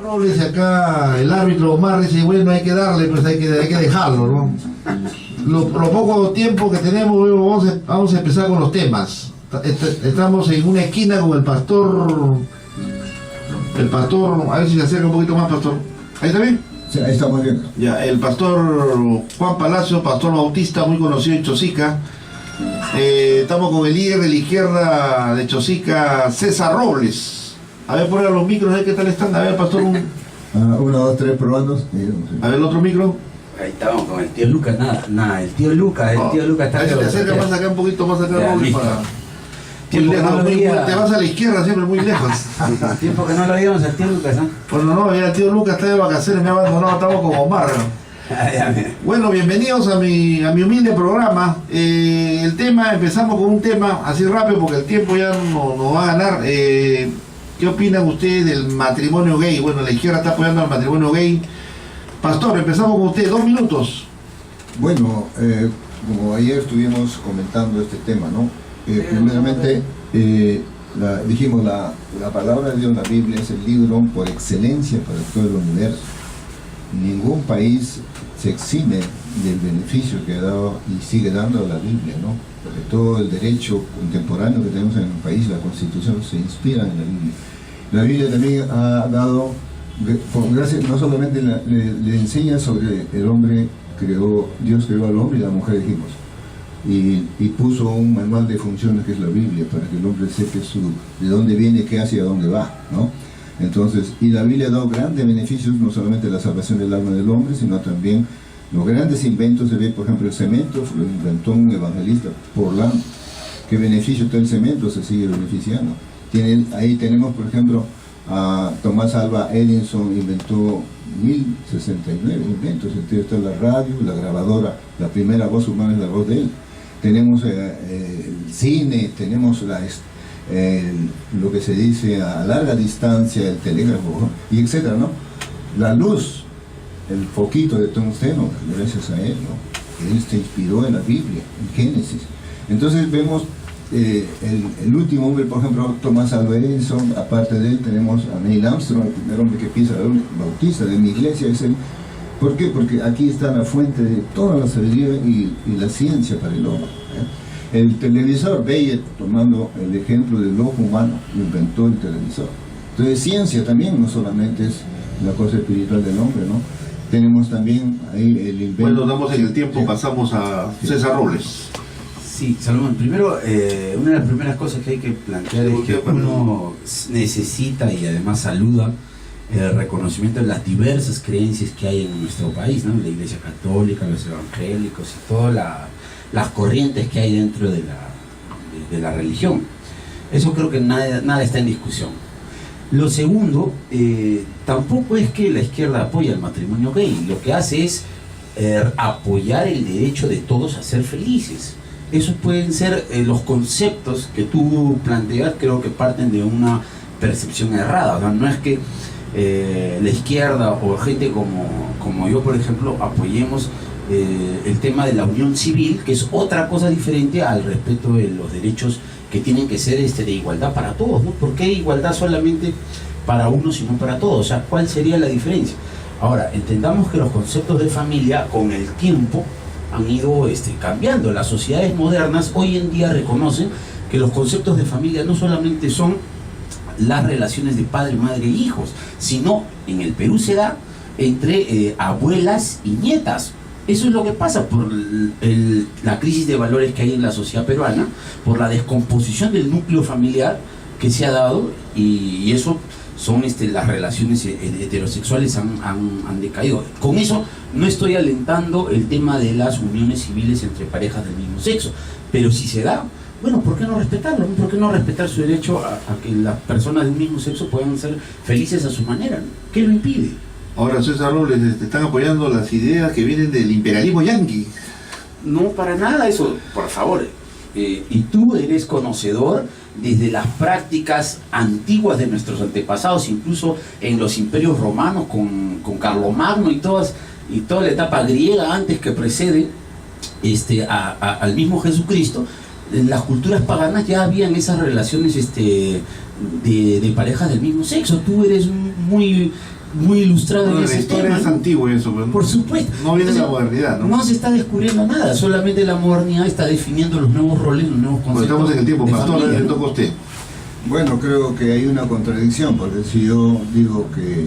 Robles, acá el árbitro Omar dice, bueno, hay que darle, pues hay que dejarlo, ¿no? Lo poco tiempo que tenemos, vamos a empezar con los temas. Estamos en una esquina con el pastor, a ver si se acerca un poquito más, pastor. ¿Ahí está bien? Sí, ahí estamos bien. Ya, el pastor Juan Palacio, pastor bautista, muy conocido en Chosica. Estamos con el líder de la izquierda de Chosica, César Robles. A ver, poner los micros, a ver qué tal están. A ver, pastor. 1, 2, 3, probando. A ver, el otro micro. Ahí estamos con el tío Lucas, nada, el tío Lucas está... A ver si te acerca más acá, un poquito más acá, Robles, para... Tiempo que no lo veía. Te vas a la izquierda siempre, muy lejos. Tiempo que no lo veíamos al tío Lucas, ¿no? Bueno, no, ya el tío Lucas está de vacaciones, me ha abandonado, estamos con Omar. Bueno, bienvenidos a mi humilde programa. El tema, empezamos con un tema así rápido porque el tiempo ya nos va a ganar. ¿Qué opinan ustedes del matrimonio gay? Bueno, la izquierda está apoyando al matrimonio gay. Pastor, empezamos con usted, 2 minutos. Bueno, como ayer estuvimos comentando este tema, ¿no? Primeramente, dijimos la palabra de Dios, la Biblia, es el libro por excelencia para todo el universo. Ningún país se exime del beneficio que ha dado y sigue dando la Biblia, ¿no? Porque todo el derecho contemporáneo que tenemos en el país, la Constitución, se inspira en la Biblia. La Biblia también ha dado, por gracia, no solamente le enseña sobre el hombre, Dios creó al hombre y la mujer, dijimos, y puso un manual de funciones que es la Biblia, para que el hombre sepa de dónde viene, qué hace y a dónde va, ¿no? Entonces, y la Biblia ha dado grandes beneficios, no solamente la salvación del alma del hombre, sino también los grandes inventos. Se ve, por ejemplo, el cemento, lo inventó un evangelista, Portland. ¿Qué beneficio está el cemento? Se sigue beneficiando. Ahí tenemos, por ejemplo, a Thomas Alva Edison, inventó 1069 inventos. Entonces está la radio, la grabadora, la primera voz humana es la voz de él. Tenemos el cine, tenemos lo que se dice a larga distancia, el telégrafo, y etcétera, ¿no? La luz, el foquito de tungsteno, gracias a él, ¿no? Él se inspiró en la Biblia, en Génesis. Entonces vemos el último hombre, por ejemplo, Thomas Alva Edison. Aparte de él tenemos a Neil Armstrong, el primer hombre que pisa la luna, bautista de mi iglesia, es él. ¿Por qué? Porque aquí está la fuente de toda la sabiduría y la ciencia para el hombre, ¿eh? El televisor, Bayer, tomando el ejemplo del ojo humano, inventó el televisor. Entonces, ciencia también no solamente es la cosa espiritual del hombre, ¿no? Tenemos también ahí el invento. Bueno, damos en el tiempo, sí. Pasamos a César Robles. Sí, Salomón, primero, una de las primeras cosas que hay que plantear es que uno necesita y además saluda el reconocimiento de las diversas creencias que hay en nuestro país, ¿no? La Iglesia Católica, los evangélicos y todas las corrientes que hay dentro de la religión. Eso creo que nada está en discusión. Lo segundo, tampoco es que la izquierda apoya el matrimonio gay. Lo que hace es apoyar el derecho de todos a ser felices. Esos pueden ser los conceptos que tú planteas, creo que parten de una percepción errada. O sea, no es que la izquierda o gente como yo, por ejemplo, apoyemos el tema de la unión civil, que es otra cosa diferente al respeto de los derechos que tienen que ser de igualdad para todos, ¿no? ¿Por qué igualdad solamente para unos y no para todos? O sea, ¿cuál sería la diferencia? Ahora, entendamos que los conceptos de familia con el tiempo han ido cambiando. Las sociedades modernas hoy en día reconocen que los conceptos de familia no solamente son las relaciones de padre, madre e hijos, sino en el Perú se da entre abuelas y nietas. Eso es lo que pasa por la crisis de valores que hay en la sociedad peruana, por la descomposición del núcleo familiar que se ha dado, y eso son las relaciones heterosexuales han decaído. Con eso no estoy alentando el tema de las uniones civiles entre parejas del mismo sexo, pero si se da, bueno, ¿por qué no respetarlo? ¿Por qué no respetar su derecho a que las personas de un mismo sexo puedan ser felices a su manera? ¿Qué lo impide? Ahora, César Robles, están apoyando las ideas que vienen del imperialismo yanqui. No, para nada eso, por favor. Y tú eres conocedor desde las prácticas antiguas de nuestros antepasados, incluso en los imperios romanos con Carlomagno y toda la etapa griega antes que precede al mismo Jesucristo. En las culturas paganas ya habían esas relaciones de parejas del mismo sexo. Tú eres muy muy ilustrado Bueno, en la ese historia tema, es ¿no? antiguo eso, pero Por supuesto. no viene de la Entonces, modernidad, ¿no? no se está descubriendo nada, solamente la modernidad está definiendo los nuevos roles, los nuevos Bueno, conceptos. estamos en el tiempo, de pastor, familia, le ¿no? toca a usted. Bueno, creo que hay una contradicción, porque si yo digo que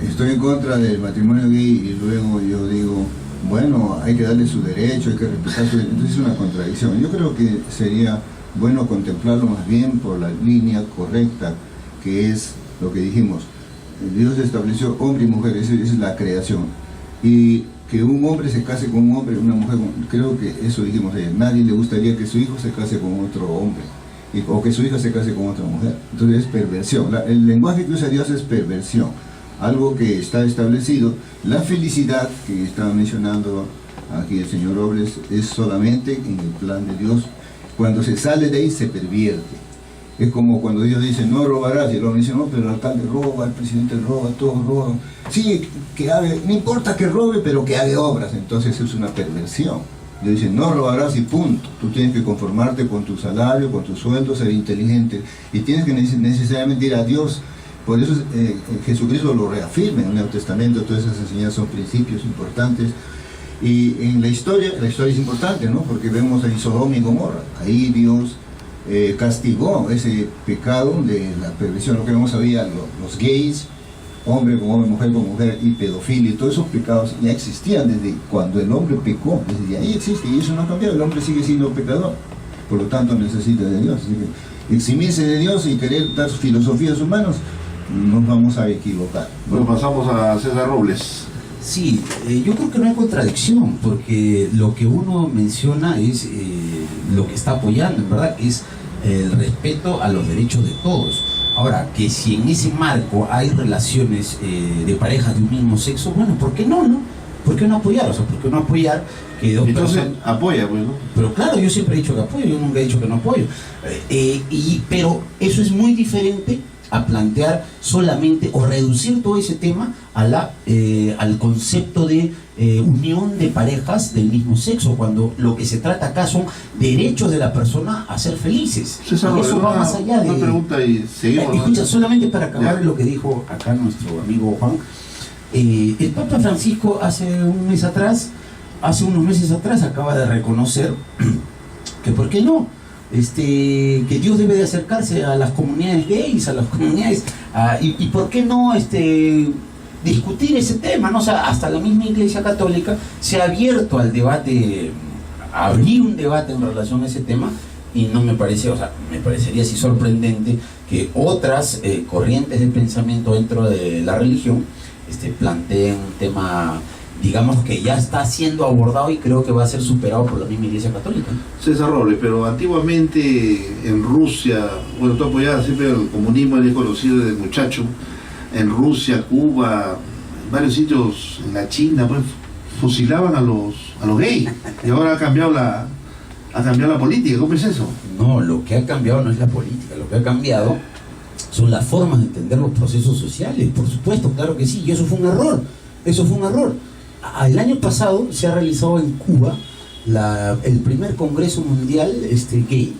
estoy en contra del matrimonio gay y luego yo digo, bueno, hay que darle su derecho, hay que respetar su derecho, entonces es una contradicción. Yo creo que sería bueno contemplarlo más bien por la línea correcta, que es lo que dijimos. Dios estableció hombre y mujer, esa es la creación. Y que un hombre se case con un hombre, una mujer, creo que eso dijimos ayer. Nadie le gustaría que su hijo se case con otro hombre, o que su hija se case con otra mujer. Entonces es perversión. El lenguaje que usa Dios es perversión, algo que está establecido. La felicidad que estaba mencionando aquí el señor Robles es solamente en el plan de Dios. Cuando se sale de ahí se pervierte. Es como cuando Dios dice no robarás, y el hombre dice no, pero el alcalde roba, el presidente roba, todos roban. Sí, que haga, no importa que robe, pero que haga obras. Entonces es una perversión. Le dicen no robarás y punto. Tú tienes que conformarte con tu salario, con tu sueldo, ser inteligente, y tienes que necesariamente ir a Dios. Por eso Jesucristo lo reafirma en el Nuevo Testamento. Todas esas enseñanzas son principios importantes. Y en la historia es importante, ¿no? Porque vemos ahí Sodoma y Gomorra. Ahí Dios castigó ese pecado de la perversión. Lo que vemos había los gays, hombre con hombre, mujer con mujer, y pedofilia, y todos esos pecados ya existían desde cuando el hombre pecó. Desde ahí existe, y eso no ha cambiado. El hombre sigue siendo pecador, por lo tanto necesita de Dios. Así que eximirse de Dios y querer dar filosofías humanas, nos vamos a equivocar. Bueno, pasamos a César Robles. Sí, yo creo que no hay contradicción, porque lo que uno menciona es lo que está apoyando, en verdad, que es el respeto a los derechos de todos. Ahora, que si en ese marco hay relaciones de parejas de un mismo sexo, bueno, ¿por qué no, no? ¿Por qué no apoyar? O sea, ¿por qué no apoyar que dos Entonces personas... apoya, pues, ¿no? Pero claro, yo siempre he dicho que apoyo, yo nunca he dicho que no apoyo. Pero eso es muy diferente a plantear solamente o reducir todo ese tema a al concepto de unión de parejas del mismo sexo, cuando lo que se trata acá son derechos de la persona a ser felices. César, Y eso va más allá de... una pregunta y seguimos. Escucha, solamente para acabar Ya. lo que dijo acá nuestro amigo Juan, el Papa Francisco hace unos meses atrás acaba de reconocer que por qué no, que Dios debe de acercarse a las comunidades gays, a las comunidades, y por qué no discutir ese tema, ¿no? O sea, hasta la misma Iglesia Católica se ha abierto al debate, a abrir un debate en relación a ese tema, y no me parece, o sea, me parecería así sorprendente que otras corrientes de pensamiento dentro de la religión planteen un tema, digamos, que ya está siendo abordado y creo que va a ser superado por la misma Iglesia Católica. César Robles, pero antiguamente en Rusia, bueno, tú apoyabas siempre el comunismo, eres conocido desde muchacho, en Rusia, Cuba, en varios sitios, en la China, pues fusilaban a los gays, y ahora ha cambiado la política. ¿Cómo es eso? No, lo que ha cambiado no es la política, lo que ha cambiado son las formas de entender los procesos sociales, por supuesto, claro que sí, y eso fue un error, El año pasado se ha realizado en Cuba el primer Congreso Mundial gay.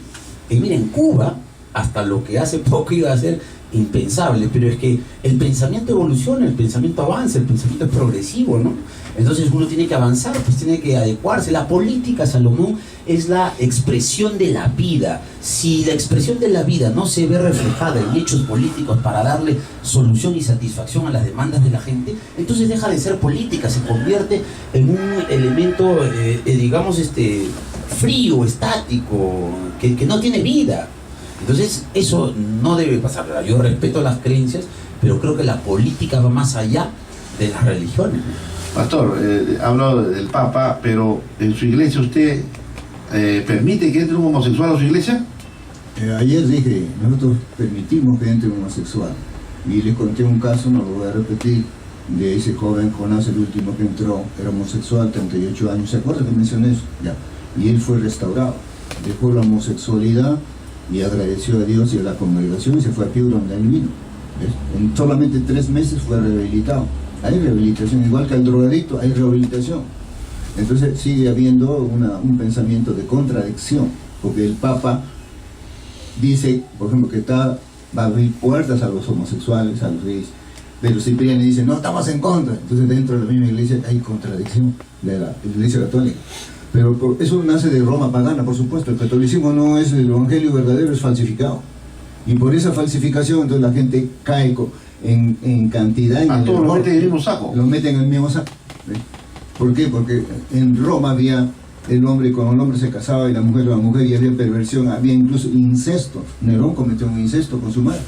Y mira, en Cuba, hasta lo que hace poco iba a ser impensable, pero es que el pensamiento evoluciona, el pensamiento avanza, el pensamiento es progresivo, ¿no? Entonces uno tiene que avanzar, pues tiene que adecuarse. La política, Salomón, es la expresión de la vida. Si la expresión de la vida no se ve reflejada en hechos políticos para darle solución y satisfacción a las demandas de la gente, entonces deja de ser política, se convierte en un elemento, digamos, frío, estático, que no tiene vida. Entonces eso no debe pasar. Yo respeto las creencias, pero creo que la política va más allá de las religiones. Pastor, ha hablado del Papa, pero en su iglesia usted permite que entre un homosexual a su iglesia. Ayer dije, nosotros permitimos que entre un homosexual, y les conté un caso, no lo voy a repetir, de ese joven Jonás, el último que entró, era homosexual, 38 años, ¿se acuerda que mencioné eso? Ya. Y él fue restaurado, dejó la homosexualidad y agradeció a Dios y a la congregación y se fue a Piura donde él vino. En solamente 3 meses fue rehabilitado. Hay rehabilitación, igual que al drogadicto, hay rehabilitación. Entonces sigue habiendo un pensamiento de contradicción, porque el Papa dice, por ejemplo, que va a abrir puertas a los homosexuales, a los gays, pero Cipriani dice, no, estamos en contra. Entonces dentro de la misma iglesia hay contradicción de la iglesia católica. Pero eso nace de Roma pagana, por supuesto. El catolicismo no es el evangelio verdadero, es falsificado. Y por esa falsificación, entonces la gente cae en cantidad. A todos lo meten en el mismo saco. Lo meten en el mismo saco. ¿Ves? ¿Por qué? Porque en Roma había el hombre, cuando el hombre se casaba y la mujer, y había perversión, había incluso incesto. Nerón cometió un incesto con su madre.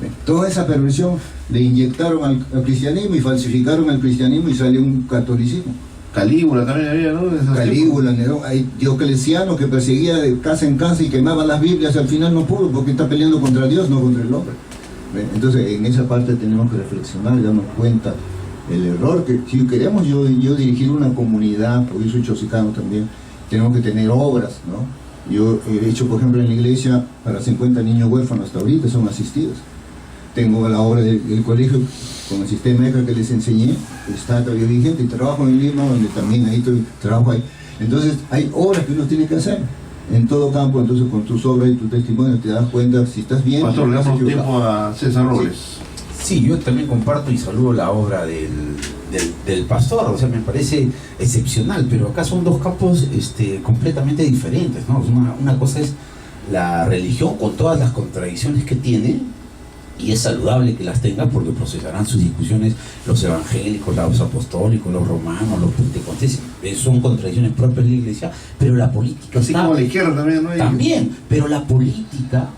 ¿Ves? Toda esa perversión le inyectaron al cristianismo y falsificaron el cristianismo y salió un catolicismo. Calígula también había, ¿no? Calígula, Nerón, hay Diocleciano que perseguía de casa en casa y quemaba las Biblias, al final no pudo porque está peleando contra Dios, no contra el hombre. Entonces en esa parte tenemos que reflexionar y darnos cuenta el error que si queremos yo dirigir una comunidad, porque yo soy chosicano también, tenemos que tener obras, ¿no? Yo he hecho, por ejemplo, en la iglesia para 50 niños huérfanos hasta ahorita son asistidos. Tengo la obra del colegio con el sistema ECA que les enseñé, está todavía vigente, y trabajo en Lima, donde también ahí trabajo ahí. Entonces hay obras que uno tiene que hacer en todo campo. Entonces con tus obras y tu testimonio te das cuenta si estás bien. Pastor, le damos tiempo a César Robles. Sí, yo también comparto y saludo la obra del pastor, o sea, me parece excepcional, pero acá son dos campos completamente diferentes, ¿no? Una cosa es la religión con todas las contradicciones que tiene, y es saludable que las tenga porque procesarán sus discusiones los evangélicos, los apostólicos, los romanos, los pentecostés, son contradicciones propias de la iglesia, pero la política así como la izquierda también, ¿no? También, pero la política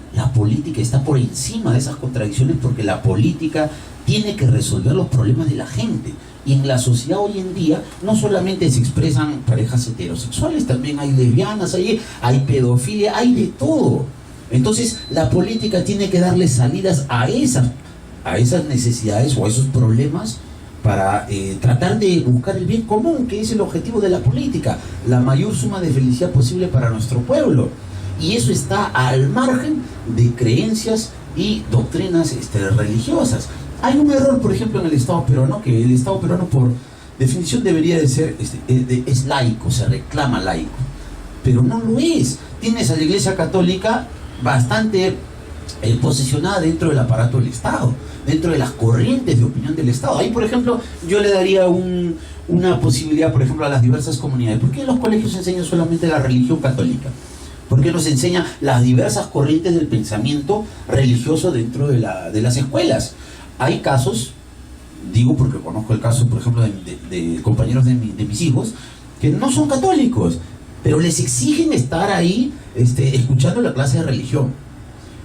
está por encima de esas contradicciones porque la política tiene que resolver los problemas de la gente. Y en la sociedad hoy en día no solamente se expresan parejas heterosexuales, también hay lesbianas, hay pedofilia, hay de todo. Entonces la política tiene que darle salidas a esas necesidades o a esos problemas para tratar de buscar el bien común, que es el objetivo de la política, la mayor suma de felicidad posible para nuestro pueblo. Y eso está al margen de creencias y doctrinas religiosas. Hay un error, por ejemplo, en el Estado peruano, que el Estado peruano por definición debería de ser, es laico, se reclama laico, pero no lo es. Tienes a la Iglesia Católica bastante posicionada dentro del aparato del Estado, dentro de las corrientes de opinión del Estado. Ahí, por ejemplo, yo le daría una posibilidad, por ejemplo, a las diversas comunidades. ¿Por qué en los colegios se enseña solamente la religión católica? ¿Por qué no se enseña las diversas corrientes del pensamiento religioso dentro de las escuelas? Hay casos, digo porque conozco el caso, por ejemplo, de compañeros de mis hijos, que no son católicos, pero les exigen estar ahí escuchando la clase de religión.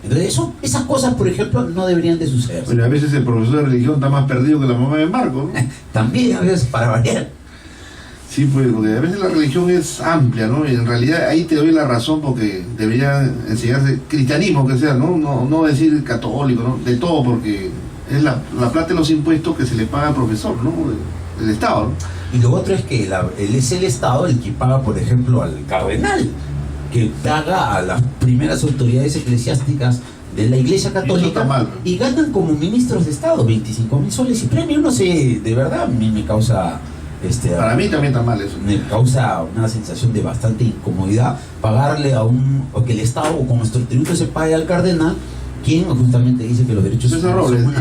Entonces esas cosas, por ejemplo, no deberían de suceder. Bueno, a veces el profesor de religión está más perdido que la mamá de Marco, ¿no? También a veces, para variar. Sí, pues, porque a veces la religión es amplia, ¿no? Y en realidad ahí te doy la razón porque debería enseñarse cristianismo, que sea, no decir católico, ¿no? De todo, porque es la plata de los impuestos que se le paga al profesor, ¿no? Del Estado, ¿no? Y lo otro es que es el Estado el que paga, por ejemplo, al cardenal, que paga a las primeras autoridades eclesiásticas de la Iglesia Católica mal, ¿no? Y ganan como ministros de Estado 25.000 soles y premio. No sé, de verdad, a mí me causa... Para mí también está mal eso. Me causa una sensación de bastante incomodidad pagarle o que el Estado o con nuestro tributo se pague al cardenal, quien justamente dice que los derechos humanos son una